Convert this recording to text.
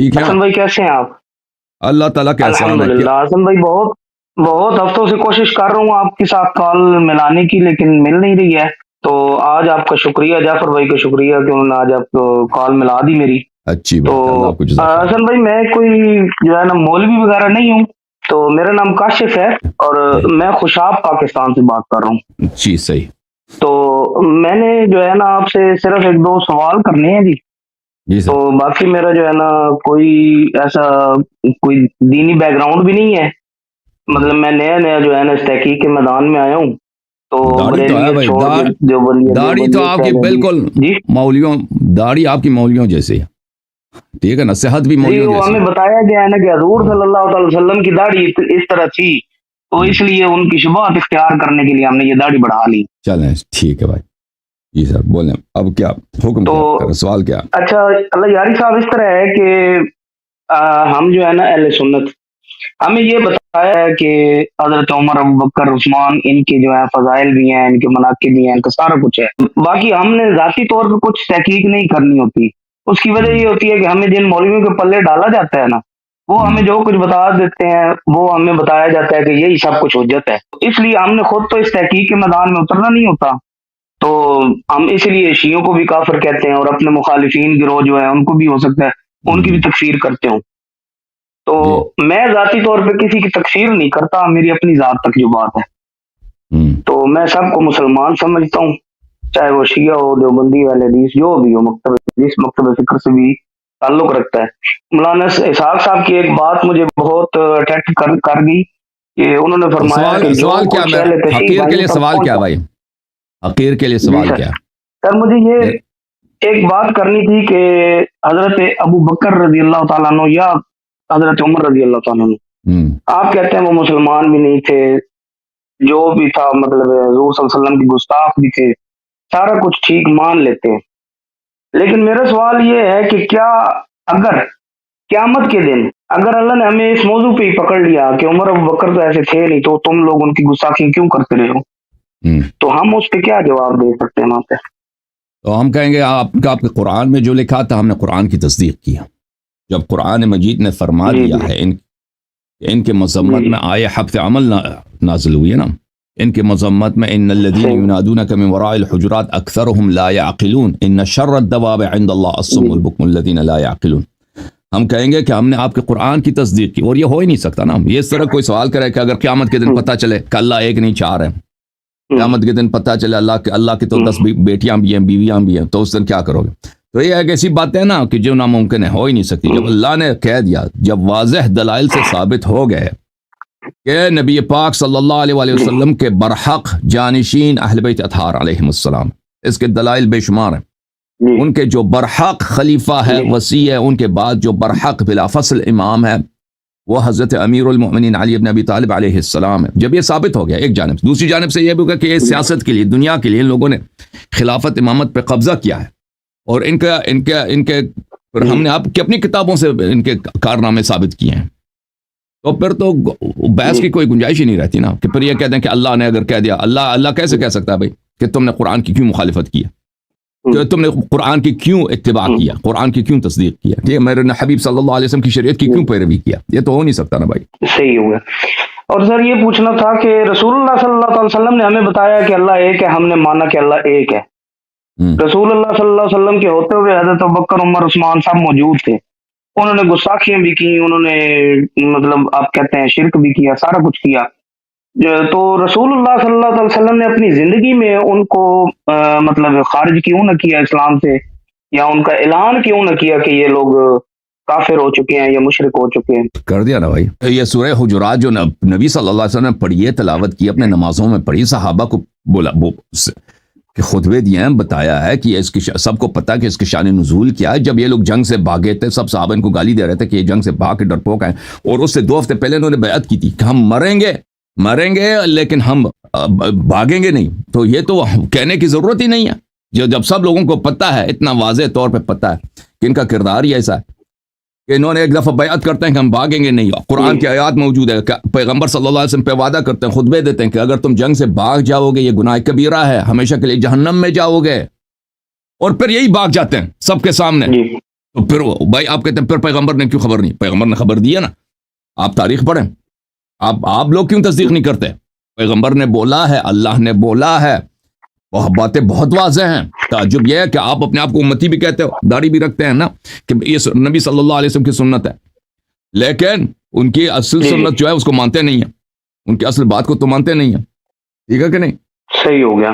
ठीक है हसन भाई कैसे हैं आप? अल्लाह ताला के एहसान है कि अल्हम्दुलिल्लाह। हसन भाई बहुत बहुत हफ्तों से कोशिश कर रहा हूँ आपके साथ कॉल मिलाने की, लेकिन मिल नहीं रही है। तो आज आपका शुक्रिया, जाफर भाई का शुक्रिया कि उन्होंने आज आपको कॉल मिला दी मेरी। अच्छी तो बात है, अल्लाह आपको जज़ाक खैर। हसन भाई मैं कोई जो है ना मौलवी वगैरह नहीं हूँ, तो मेरा नाम काशिफ है और मैं खुशाब पाकिस्तान से बात कर रहा हूँ। जी सही। तो मैंने जो है ना आपसे सिर्फ एक दो सवाल करने हैं जी। जी तो सर। बाकी मेरा जो है ना कोई ऐसा कोई दीनी बैकग्राउंड भी नहीं है। मतलब मैं नया नया जो है ना इस तहकीक के मैदान में आया हूँ। तो दाढ़ी तो है बरेलियत भाई, छोड़ के देवबंदियत, दाढ़ी तो देवबंदियत से आपकी अहले हदीस। बिल्कुल जी मौलियों, दाढ़ी आपकी मौलियों जैसी है, ठीक है ना, सेहत भी जी, मौलियों वो जैसी हमें है। बताया गया है ना कि हजूर सल्लल्लाहु अलैहि वसल्लम की दाढ़ी इस तरह थी, तो इसलिए उनकी शुबहत इख्तियार करने के लिए हमने ये दाढ़ी बढ़ा ली। चलें ठीक है भाई। जी सर बोलें, अब क्या हुक्म, तो क्या करें, सवाल क्या? अच्छा अल्लाह यारी साहब, इस तरह है कि हम जो है ना अहले सुन्नत, हमें ये बताया है कि हजरत उमर, अबू बकर, उस्मान, इनके जो है फजाइल भी हैं, इनके मनाकिब भी हैं, इनका सारा कुछ है। बाकी हमने जाती तौर पर कुछ तहकीक नहीं करनी होती। उसकी वजह ये होती है कि हमें जिन मौलवियों के पल्ले डाला जाता है ना, वो हमें जो कुछ बता देते हैं, वो हमें बताया जाता है कि यही सब कुछ हुज्जत है। इसलिए हमने खुद तो इस तहकीक के मैदान में उतरना नहीं होता। तो हम इसलिए शियों को भी काफिर कहते हैं और अपने मुखालिफिन गिरोह जो है उनको भी हो सकता है उनकी भी तकफीर करते हो। तो जी। मैं जाती तौर पे किसी की तकफीर नहीं करता, मेरी अपनी जात तक जो बात है। तो मैं सबको मुसलमान समझता हूँ, चाहे वो शिया हो, देवबंदी वाले हदीस, जो भी हो, मकतब हदीस, मकतब फिक्र से भी ताल्लुक रखता है। मौलाना इसहाक साहब की एक बात मुझे बहुत अट्रैक्ट कर गई कि उन्होंने फरमाया सवाल कि जो सवाल क्या कुछ मैं, अहले तशरीफ हकीर के भाइयों लिए तक सवाल क्या पहुंचा। भाई, हकीर के लिए जी सवाल सर। क्या? सर मुझे ये एक बात करनी थी कि हजरत अबू बकर रजी अल्लाह तआला अन्हु या हजरत उमर रजी अल्लाह तआला अन्हु, आप कहते हैं वो मुसलमान भी नहीं थे, जो भी था मतलब हजूर सल्लल्लाहु अलैहि वसल्लम की गुस्ताख भी थे, सारा कुछ ठीक मान लेते हैं। लेकिन मेरा सवाल ये है कि क्या अगर क़यामत के दिन अगर अल्लाह ने हमें इस मौजू पे ही पकड़ लिया कि उमर अबू बकर तो ऐसे थे नहीं, तो तुम लोग उनकी गुस्ताखी क्यों करते रहे हो, तो हम उस पे क्या जवाब दे सकते हैं वहां पे? तो हम कहेंगे आपके कुरान में जो लिखा था हमने कुरान की तस्दीक किया। जब कुरान मजीद ने फरमा जी दिया जी है इनके मजम्मत जी में आए हफ्ते अमल नाजिल हुई है ना, इनके मजम्मत में इन्नल्लज़ीना सही युनादूनका मिन वराइल हुजुरात अक्सरुहुम ला यअक़िलून इन्न शर्रद दवाब इंदल्लाह अस्सुम्मुल बुक्मुल लज़ीना ला यअक़िलून। हम कहेंगे कि हमने आपके कुरान की तस्दीक की, और ये हो ही नहीं सकता ना। ये इस तरह कोई सवाल करे कि अगर क़यामत के दिन पता चले कि अल्लाह एक नहीं चार है, क़यामत के दिन पता चले अल्लाह की तो 10 बेटियां भी हैं, बीवियां भी हैं, तो उस दिन क्या करोगे? तो ये एक ऐसी बात है ना कि जो नामुमकिन है, हो ही नहीं सकती। जब अल्लाह ने कह दिया, जब वाज़ेह दलाइल से साबित हो गए कि नबी पाक सल्लल्लाहु अलैहि वसल्लम के बरहक जानिशीन अहले बैत अतहार अलैहिमुस्सलाम, इसके दलाइल बेशुमार हैं। उनके जो बरहक खलीफा है, वसी है, उनके बाद जो बरहक बिला फसल इमाम है वो हज़रत अमीरुल मोमिनीन अली इब्न अबी तालिब अलैहिस्सलाम है। जब ये साबित हो गया एक जानब से, दूसरी जानब से ये भी होगा कि ये सियासत के लिए, दुनिया के लिए इन लोगों ने खिलाफत इमामत पे कब्जा किया है, और इनके इनके इनके फिर हमने आपकी अपनी किताबों से इनके कारनामे साबित किए हैं। तो फिर तो बहस की कोई गुंजाइश ही नहीं रहती ना, कि फिर ये कहते हैं कि अल्लाह ने अगर कह दिया, अल्लाह कैसे कह सकता है भाई कि तुमने कुरान की क्यों मुखालिफत की है, कि तुमने कुरान की क्यों इत्तिबा किया, कुरान की क्यों तस्दीक किया, ठीक है, मेरे हबीब सल्लल्लाहु अलैहि वसल्लम की शरीयत की क्यों पैरवी किया? ये तो हो नहीं सकता ना भाई। सही हो गया। और सर ये पूछना था कि रसूलुल्लाह सल्लल्लाहु अलैहि वसल्लम ने हमें बताया कि अल्लाह एक है, हमने माना कि अल्लाह एक है। रसूलुल्लाह सल्लल्लाहु अलैहि वसल्लम के होते हुए हजरत अबू बकर, उमर, उस्मान सब मौजूद थे। उन्होंने गुस्ताखियां भी की, उन्होंने मतलब आप कहते हैं शिरक भी किया, सारा कुछ किया। तो रसूलुल्लाह सल्लल्लाहु अलैहि वसल्लम ने अपनी जिंदगी में उनको मतलब खारिज क्यों न किया इस्लाम से, या उनका ऐलान क्यों न किया कि ये लोग काफिर हो चुके हैं या मुशरिक हो चुके हैं? कर दिया ना भाई। ये सूरह हुजुरात जो नबी सल्लल्लाहु अलैहि वसल्लम ने पढ़ी है, तिलावत की, अपने नमाजों में पढ़ी, सहाबा को बोला, कि खुतबे दिए हैं, बताया है कि इसकी सबको पता है कि इसकी शान नुज़ूल क्या है। जब ये लोग जंग से भागे थे, सब सहाबा इनको गाली दे रहे थे कि ये जंग से भाग के डरपोक हैं, और उससे 2 हफ्ते पहले इन्होंने बैत की थी कि हम मरेंगे लेकिन हम भागेंगे नहीं। तो ये तो कहने की जरूरत ही नहीं है, जब सब लोगों को पता है, इतना वाज़ेह तौर पे पता है कि इनका किरदार ही ऐसा है कि इन्होंने एक दफ़ा बयात करते हैं कि हम भागेंगे नहीं। कुरान की आयत मौजूद है, पैगंबर सल्लल्लाहु अलैहि वसल्लम पे वादा करते हैं, खुतबे देते हैं कि अगर तुम जंग से भाग जाओगे ये गुनाह कबीरा है, हमेशा के लिए जहन्नम में जाओगे, और फिर यही भाग जाते हैं सबके सामने। تو پھر بھائی آپ کہتے ہیں پھر پیغمبر نے کیوں خبر نہیں؟ پیغمبر نے خبر دی ہے نا، آپ تاریخ پڑھیں. آپ لوگ کیوں تصدیق نہیں کرتے؟ پیغمبر نے بولا ہے، اللہ نے بولا ہے، وہ باتیں بہت واضح ہیں. تعجب یہ ہے کہ آپ اپنے آپ کو امتی بھی کہتے ہو، داڑھی بھی رکھتے ہیں نا، کہ یہ نبی صلی اللہ علیہ وسلم کی سنت ہے، لیکن ان کی اصل سنت جو ہے اس کو مانتے نہیں ہیں، ان کی اصل بات کو تو مانتے نہیں ہیں. ٹھیک ہے کہ نہیں؟ صحیح ہو گیا.